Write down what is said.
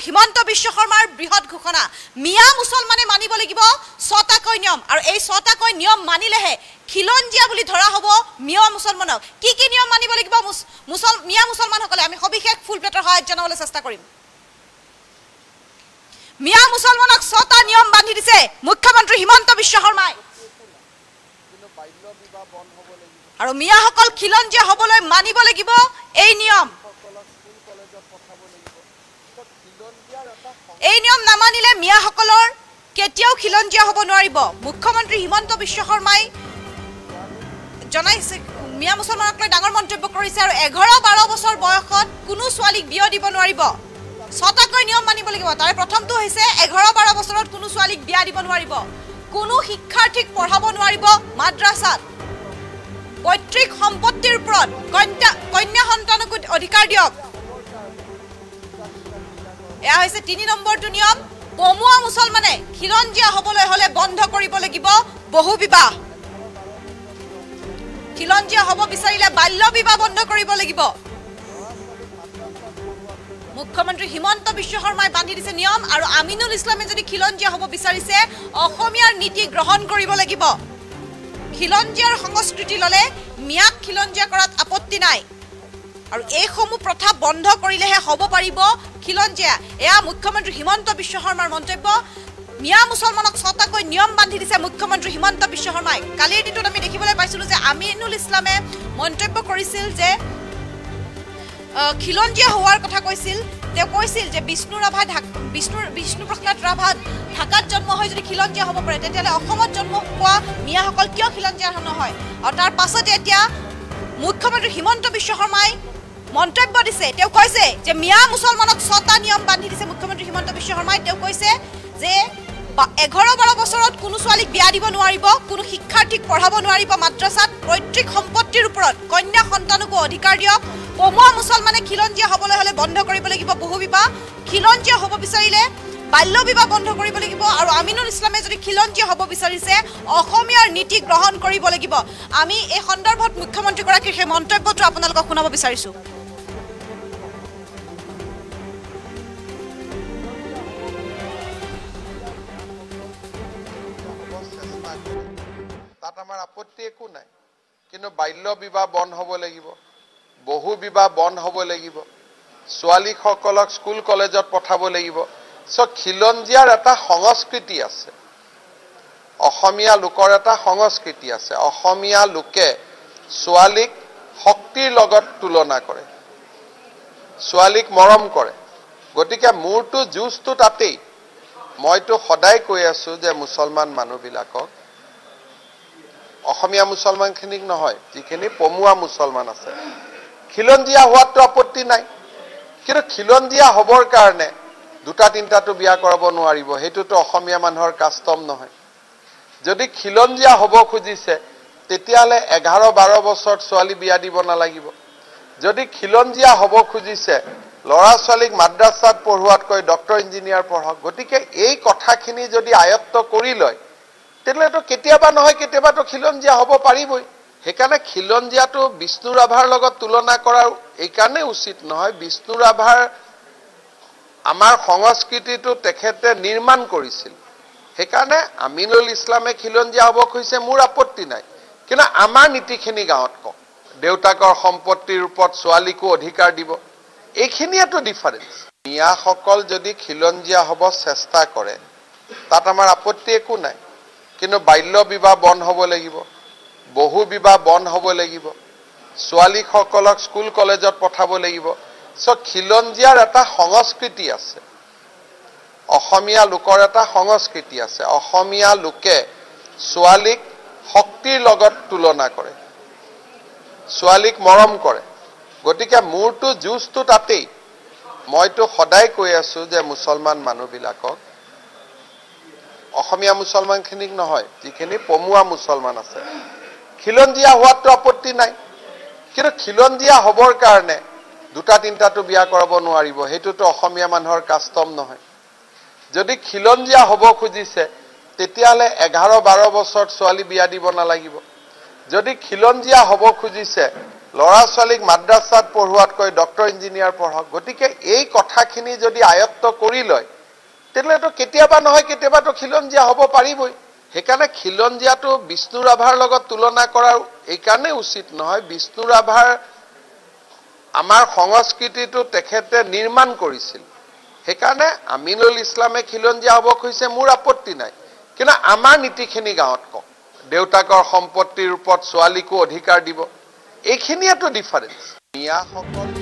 হিমন্ত বিশ্ব শৰ্মাৰ বৃহৎ ঘোষণা মিয়া মুছলমানে মানিব লাগিব 6টাকৈ নিয়ম আৰু এই 6টাকৈ নিয়ম মানিলেহে খিলঞ্জীয়া বুলি ধৰা হ'ব মিয়া মুছলমানক কি নিয়ম মানিব লাগিব মিয়া মুছলমানসকলে আমি সবিশেষ ফুল প্লেটৰ সহায়ত জনাবলৈ চেষ্টা কৰিম মিয়া মুছলমানক 6টা নিয়ম বান্ধি দিছে মুখ্যমন্ত্ৰী হিমন্ত বিশ্ব শৰ্মাই আৰু মিয়াসকল খিলঞ্জীয়া হ'বলৈ মানিব লাগিব এই নিয়ম এই নিয়ম নামানিলে মিয়াসকলৰ কেতিয়াও খিলঞ্জীয়া হ'ব নোৱাৰিব মুখ্যমন্ত্ৰী হিমন্ত বিশ্ব শৰ্মাই জনাইছে মিয়া মুছলমানক লৈ ডাঙৰ মন্তব্য কৰিছে আৰু 11-12 বছৰ বয়সত কোনো ছোৱালীক বিয়া দিব নোৱাৰিব 6টাকৈ নিয়ম মানিব লাগিব তাৰে প্ৰথমটো হৈছে 11-12 বছৰত কোনো ছোৱালীক বিয়া দিব নোৱাৰিব কোনো শিক্ষাৰ্থীক পঢ়াব নোৱাৰিব মাদ্ৰাসাত পৈতৃক সম্পত্তিৰ ওপৰত কন্যা সন্তানক অধিকাৰ দিয়ক এয়া হৈছে 3 নম্বৰটো নিয়ম পমুৱা মুছলমানে খিলঞ্জীয়া হ'বলৈ হলে বন্ধ কৰিব লাগিব বহু বিবাহ খিলঞ্জীয়া হ'ব বিচাৰিলে বাল্য বিবাহ বন্ধ কৰিব লাগিব মুখ্যমন্ত্ৰী হিমন্ত বিশ্ব শৰ্মাই বান্ধি দিছে নিয়ম আৰু আমিনুল ইছলামে যদি খিলঞ্জীয়া হ'ব বিচাৰিছে অসমীয়াৰ নীতি গ্ৰহণ কৰিব লাগিব খিলঞ্জীয়াৰ সংস্কৃতি ললে মিয়াক খিলঞ্জীয়া কৰাত আপত্তি নাই আৰু এই সমূহ প্ৰথা বন্ধ কৰিলেহে হ'ব পাৰিব খিলঞ্জীয়া এয়া মুখ্যমন্ত্ৰী হিমন্ত বিশ্ব শৰ্মাৰ মন্তব্য মিয়া মুছলমানক 6টাকৈ নিয়ম বান্ধি দিছে মুখ্যমন্ত্ৰী হিমন্ত বিশ্ব শৰ্মাই কালিৰ দিনটোত আমি দেখিবলৈ পাইছিলো যে আমিনুল ইছলামে মন্তব্য কৰিছিল যে খিলঞ্জীয়া হোৱাৰ কথা কৈছিল তেওঁ কৈছিল যে বিষ্ণু প্ৰসাদ ৰাভা ঢাকাত জন্ম হৈ যদি খিলঞ্জীয়া হ'ব পাৰে তেতিয়াহ'লে অসমত জন্ম হোৱা মিয়াসকল কিয় খিলঞ্জীয়া নহয় আৰু তাৰ পাছতে এতিয়া মুখ্যমন্ত্ৰী হিমন্ত বিশ্ব শৰ্মাই মন্তব্য দিছে তেওঁ কৈছে যে মিয়া মুছলমানক 6টা নিয়ম বান্ধি দিছে মুখ্যমন্ত্ৰী হিমন্ত বিশ্ব শৰ্মাই তেওঁ কৈছে যে 11-12 বছৰত কোনো ছোৱালীক বিয়া দিব নোৱাৰিব কোনো শিক্ষাৰ্থীক পঢ়াব নোৱাৰিব মাদ্ৰাসাত পৈতৃক সম্পত্তিৰ ওপৰত কন্যা সন্তানকো অধিকাৰ দিয়ক পমুৱা মুছলমানে খিলঞ্জীয়া হ'বলৈ হলে বন্ধ কৰিব লাগিব বহু বিবাহ খিলঞ্জীয়া হ'ব বিচাৰিলে বাল্য বিবাহ বন্ধ কৰিব লাগিব আৰু আমিনুল ইছলামে যদি খিলঞ্জীয়া হ'ব বিচাৰিছে অসমীয়াৰ নীতি গ্ৰহণ কৰিব লাগিব আমি এই সন্দৰ্ভত মুখ্যমন্ত্ৰী গৰাকীৰ সেই মন্তব্যটো আপোনালোকক শুনাব বিচাৰিছো তাত আমাৰ আপত্তি একো নাই কিন্তু বাল্য বিবাহ বন্ধ হ'ব লাগিব বহু বিবাহ বন্ধ হ'ব লাগিব ছোৱালীসকলক স্কুল কলেজত পঠাব লাগিব খিলঞ্জীয়াৰ এটা সংস্কৃতি আছে অসমীয়া লোকৰ এটা সংস্কৃতি আছে অসমীয়া লোকে ছোৱালীক শক্তিৰ লগত তুলনা কৰে ছোৱালীক মৰম কৰে গতিকে মোৰটো জুজটো তাতেই মইতো সদায় কৈ আছো যে মুছলমান মানুহবিলাকক অসমীয়া মুছলমানখিনিক নহয় যিখিনি পমুৱা মুছলমান আছে খিলঞ্জীয়া হোৱাটো আপত্তি নাই কিন্তু খিলঞ্জীয়া হ'বৰ কাৰণে 2-3টাটো বিয়া কৰাব নোৱাৰিব সেইটোতো অসমীয়া মানুহৰ কাষ্টম নহয় যদি খিলঞ্জীয়া হ'ব খুজিছে তেতিয়াহ'লে 11-12 বছৰত ছোৱালী বিয়া দিব নালাগিব যদি খিলঞ্জীয়া হ'ব খুজিছে ল'ৰা ছোৱালীক মাদ্ৰাসাত পঢ়ুৱাতকৈ ডক্টৰ ইঞ্জিনিয়াৰ পঢ়ক গতিকে এই কথাখিনি যদি আয়ত্ত কৰি লয় তেতিয়াহ'লেতো কেতিয়াবা নহয় কেতিয়াবাতো খিলঞ্জীয়া হ'ব পাৰিবই সেইকাৰণে খিলঞ্জীয়াটো বিষ্ণু ৰাভাৰ লগত তুলনা কৰাৰ এইকাৰণে উচিত নহয় বিষ্ণু ৰাভাৰ আমাৰ সংস্কৃতিটো তেখেতে নিৰ্মাণ কৰিছিল সেইকাৰণে আমিনুল ইছলামে খিলঞ্জীয়া হ'ব খুজিছে মোৰ আপত্তি নাই কিন্তু আমাৰ নীতিখিনি গাঁৱত কওক দেউতাকৰ সম্পত্তিৰ ওপৰত ছোৱালীকো অধিকাৰ দিব এইখিনিয়েতো ডিফাৰেন্স মিয়াসকল যদি খিলঞ্জীয়া হ'ব চেষ্টা কৰে তাত আমাৰ আপত্তি একো নাই কিন্তু বাল্য বিবাহ বন্ধ হ'ব লাগিব বহু বিবাহ বন্ধ হ'ব লাগিব ছোৱালীসকলক স্কুল কলেজত পঠাব লাগিব খিলঞ্জীয়াৰ এটা সংস্কৃতি আছে অসমীয়া লোকৰ এটা সংস্কৃতি আছে অসমীয়া লোকে ছোৱালীক শক্তিৰ লগত তুলনা কৰে ছোৱালীক মৰম কৰে গতিকে মোৰটো জুজটো তাতেই মইতো সদায় কৈ আছো যে মুছলমান মানুহবিলাকক অসমীয়া মুছলমানখিনিক নহয় যিখিনি পমুৱা মুছলমান আছে খিলঞ্জীয়া হোৱাটো আপত্তি নাই কিন্তু খিলঞ্জীয়া হ'বৰ কাৰণে 2-3টাটো বিয়া কৰাব নোৱাৰিব সেইটোতো অসমীয়া মানুহৰ কাষ্টম নহয় যদি খিলঞ্জীয়া হ'ব খুজিছে তেতিয়াহ'লে 11-12 বছৰত ছোৱালী বিয়া দিব নালাগিব যদি খিলঞ্জীয়া হ'ব খুজিছে ল'ৰা ছোৱালীক মাদ্ৰাছাত পঢ়ুৱাতকৈ ডক্টৰ ইঞ্জিনিয়াৰ পঢ়ক গতিকে এই কথাখিনি যদি আয়ত্ত কৰি লয় তেতিয়াতো কেতিয়াবা নহয় কেতিয়াবাতো খিলঞ্জীয়া হ'ব পাৰিবই সেইকাৰণে খিলঞ্জীয়াটো বিষ্ণু ৰাভাৰ লগত তুলনা কৰাৰ এইকাৰণে উচিত নহয় বিষ্ণু ৰাভাৰ আমাৰ সংস্কৃতিটো তেখেতে নিৰ্মাণ কৰিছিল সেইকাৰণে আমিনুল ইছলামে খিলঞ্জীয়া হ'ব খুজিছে মোৰ আপত্তি নাই কিন্তু আমাৰ নীতিখিনি গাঁৱত কওক দেউতাকৰ সম্পত্তিৰ ওপৰত ছোৱালীকো অধিকাৰ দিব এইখিনিয়েতো ডিফাৰেন্স মিয়াসকল